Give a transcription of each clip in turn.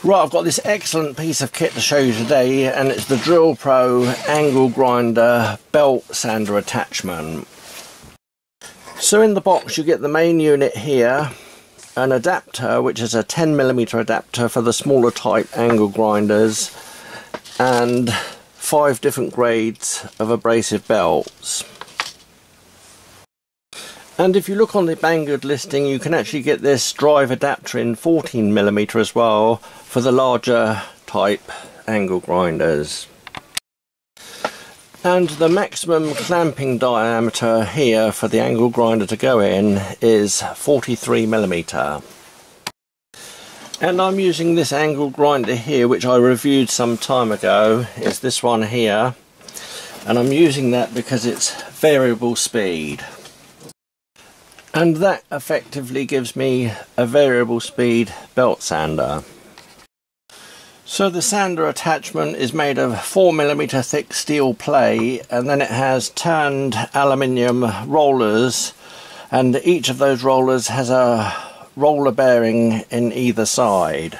Right, I've got this excellent piece of kit to show you today, and it's the Drillpro angle grinder belt sander attachment. So in the box you get the main unit here, an adapter which is a 10mm adapter for the smaller type angle grinders, and 5 different grades of abrasive belts. And if you look on the Banggood listing, you can actually get this drive adapter in 14mm as well for the larger type angle grinders. And the maximum clamping diameter here for the angle grinder to go in is 43mm. And I'm using this angle grinder here, which I reviewed some time ago. It's this one here, and I'm using that because it's variable speed. And that effectively gives me a variable speed belt sander. So the sander attachment is made of 4mm thick steel plate, and then it has turned aluminium rollers, and each of those rollers has a roller bearing in either side.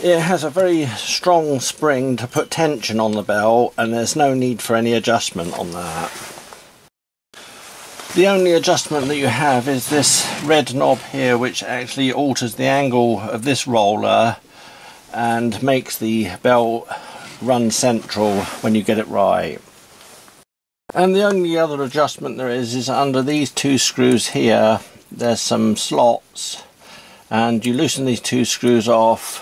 It has a very strong spring to put tension on the belt, and there's no need for any adjustment on that. The only adjustment that you have is this red knob here, which actually alters the angle of this roller and makes the belt run central when you get it right. And the only other adjustment there is under these 2 screws here. There's some slots, and you loosen these 2 screws off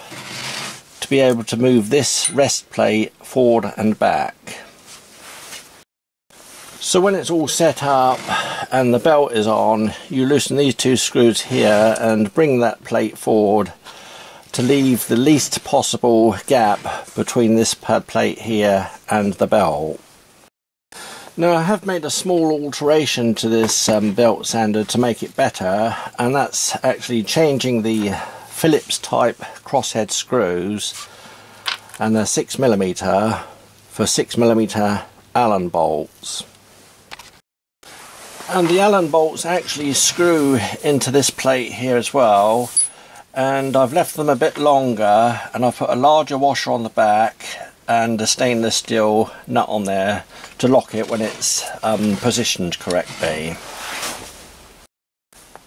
to be able to move this rest plate forward and back. So when it's all set up and the belt is on, you loosen these 2 screws here and bring that plate forward to leave the least possible gap between this pad plate here and the belt. Now I have made a small alteration to this belt sander to make it better, and that's actually changing the Phillips type crosshead screws, and they're 6mm for 6mm Allen bolts. And the Allen bolts actually screw into this plate here as well, and I've left them a bit longer, and I've put a larger washer on the back and a stainless steel nut on there to lock it when it's positioned correctly.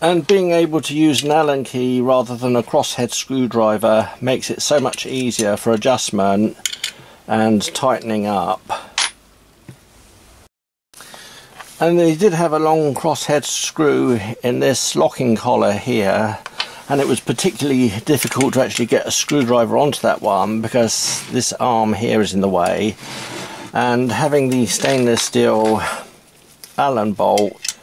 And being able to use an Allen key rather than a crosshead screwdriver makes it so much easier for adjustment and tightening up. And they did have a long crosshead screw in this locking collar here, and it was particularly difficult to actually get a screwdriver onto that one because this arm here is in the way, and having the stainless steel Allen bolt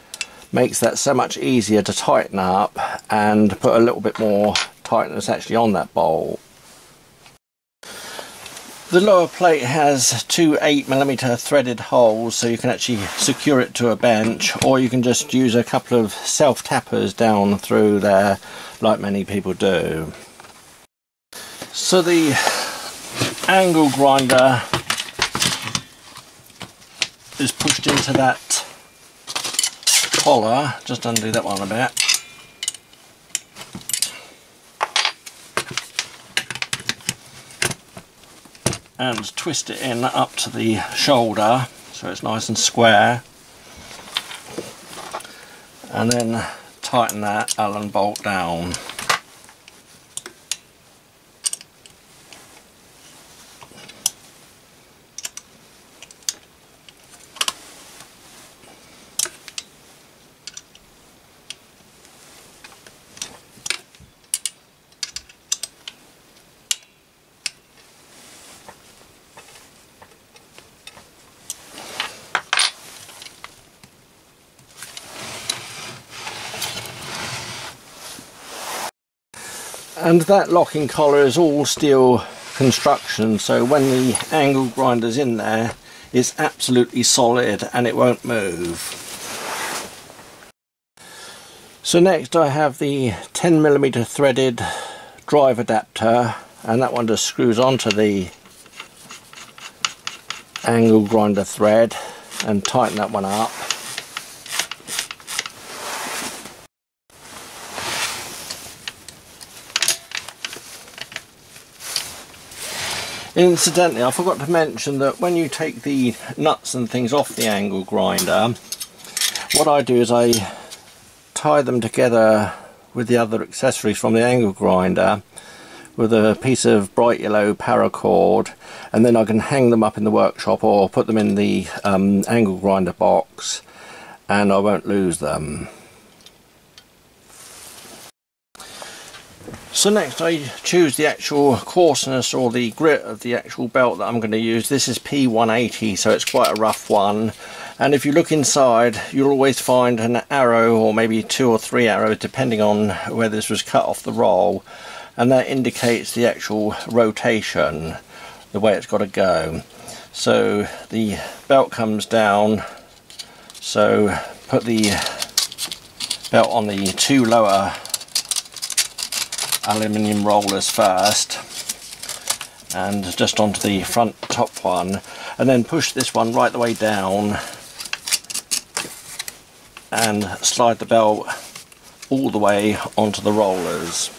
makes that so much easier to tighten up and put a little bit more tightness actually on that bolt. The lower plate has 2 8mm threaded holes, so you can actually secure it to a bench, or you can just use a couple of self-tappers down through there like many people do. So the angle grinder is pushed into that collar. Just undo that one a bit. And twist it in up to the shoulder so it's nice and square, and then tighten that Allen bolt down. And that locking collar is all steel construction, so when the angle grinder's in there, it's absolutely solid and it won't move. So next I have the 10mm threaded drive adapter, and that one just screws onto the angle grinder thread, and tighten that one up. Incidentally, I forgot to mention that when you take the nuts and things off the angle grinder, what I do is I tie them together with the other accessories from the angle grinder with a piece of bright yellow paracord, and then I can hang them up in the workshop or put them in the angle grinder box and I won't lose them. So next I choose the actual coarseness or the grit of the actual belt that I'm going to use. This is P180, so it's quite a rough one, and if you look inside you'll always find an arrow or maybe 2 or 3 arrows depending on where this was cut off the roll, and that indicates the actual rotation, the way it's got to go. So the belt comes down, so put the belt on the 2 lower aluminium rollers first and just onto the front top one, and then push this one right the way down and slide the belt all the way onto the rollers.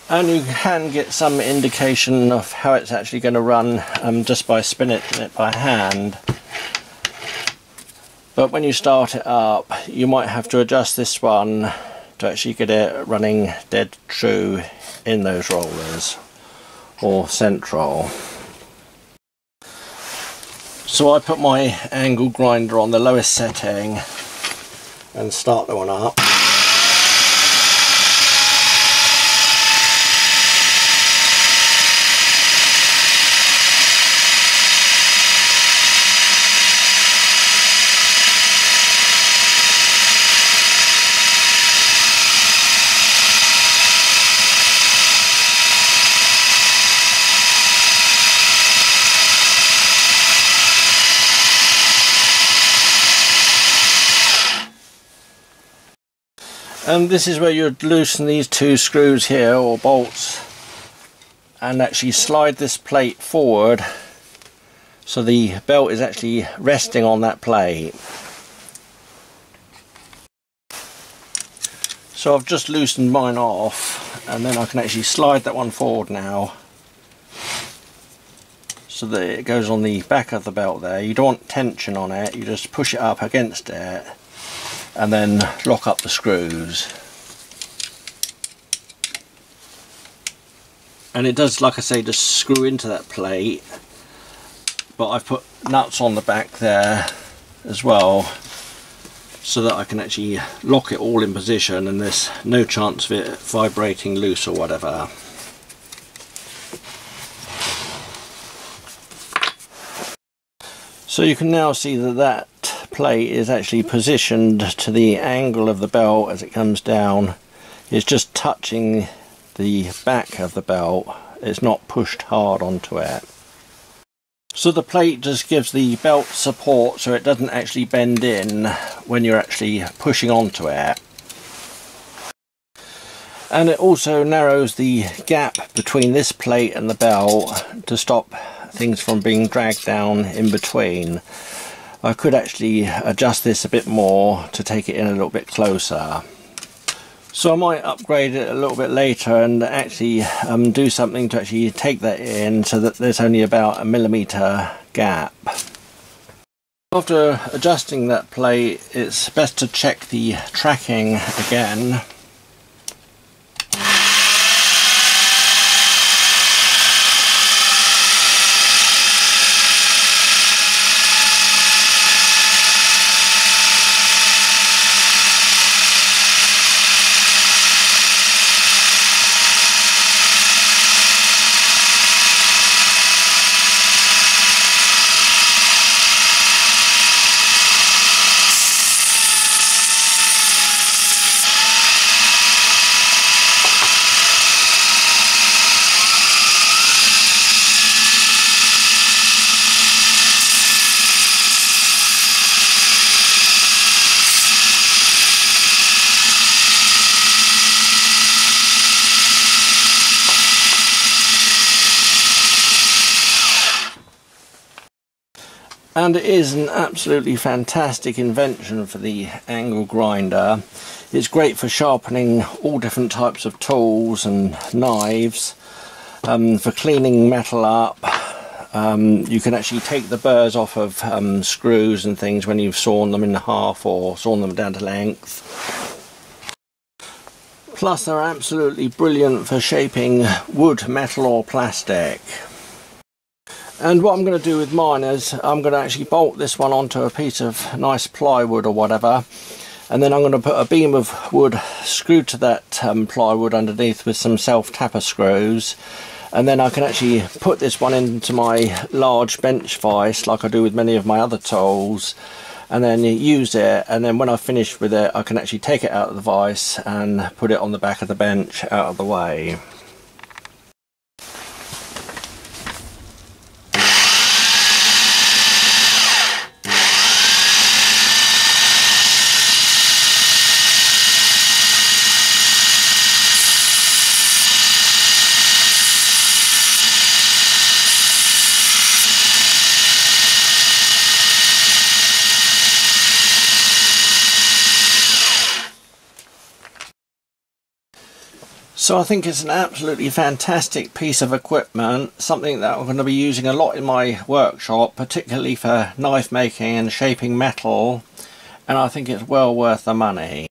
And you can get some indication of how it's actually going to run just by spinning it by hand. But when you start it up, you might have to adjust this one to actually get it running dead true in those rollers, or central. So I put my angle grinder on the lowest setting and start the one up. And this is where you'd loosen these 2 screws here, or bolts, and actually slide this plate forward so the belt is actually resting on that plate. So I've just loosened mine off, and then I can actually slide that one forward now so that it goes on the back of the belt there. You don't want tension on it, you just push it up against it and then lock up the screws. And it does, like I say, just screw into that plate, but I've put nuts on the back there as well so that I can actually lock it all in position and there's no chance of it vibrating loose or whatever. So you can now see that that plate is actually positioned to the angle of the belt as it comes down. It's just touching the back of the belt, it's not pushed hard onto it. So the plate just gives the belt support so it doesn't actually bend in when you're actually pushing onto it. And it also narrows the gap between this plate and the belt to stop things from being dragged down in between. I could actually adjust this a bit more to take it in a little bit closer. So I might upgrade it a little bit later and actually do something to actually take that in so that there's only about a 1mm gap. After adjusting that plate, it's best to check the tracking again. And it is an absolutely fantastic invention for the angle grinder. It's great for sharpening all different types of tools and knives, for cleaning metal up. You can actually take the burrs off of screws and things when you've sawn them in half or sawn them down to length. Plus they're absolutely brilliant for shaping wood, metal or plastic. And what I'm going to do with mine is I'm going to actually bolt this one onto a piece of nice plywood or whatever, and then I'm going to put a beam of wood screwed to that plywood underneath with some self-tapper screws, and then I can actually put this one into my large bench vise like I do with many of my other tools, and then use it, and then when I've finished with it I can actually take it out of the vise and put it on the back of the bench out of the way. So I think it's an absolutely fantastic piece of equipment, something that I'm going to be using a lot in my workshop, particularly for knife making and shaping metal, and I think it's well worth the money.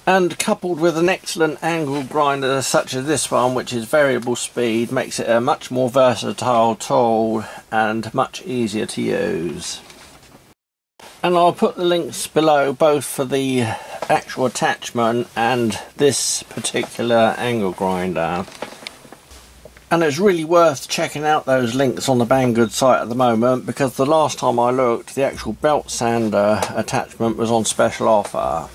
And coupled with an excellent angle grinder such as this one, which is variable speed, makes it a much more versatile tool and much easier to use. And I'll put the links below both for the actual attachment and this particular angle grinder. And it's really worth checking out those links on the Banggood site at the moment, because the last time I looked the actual belt sander attachment was on special offer.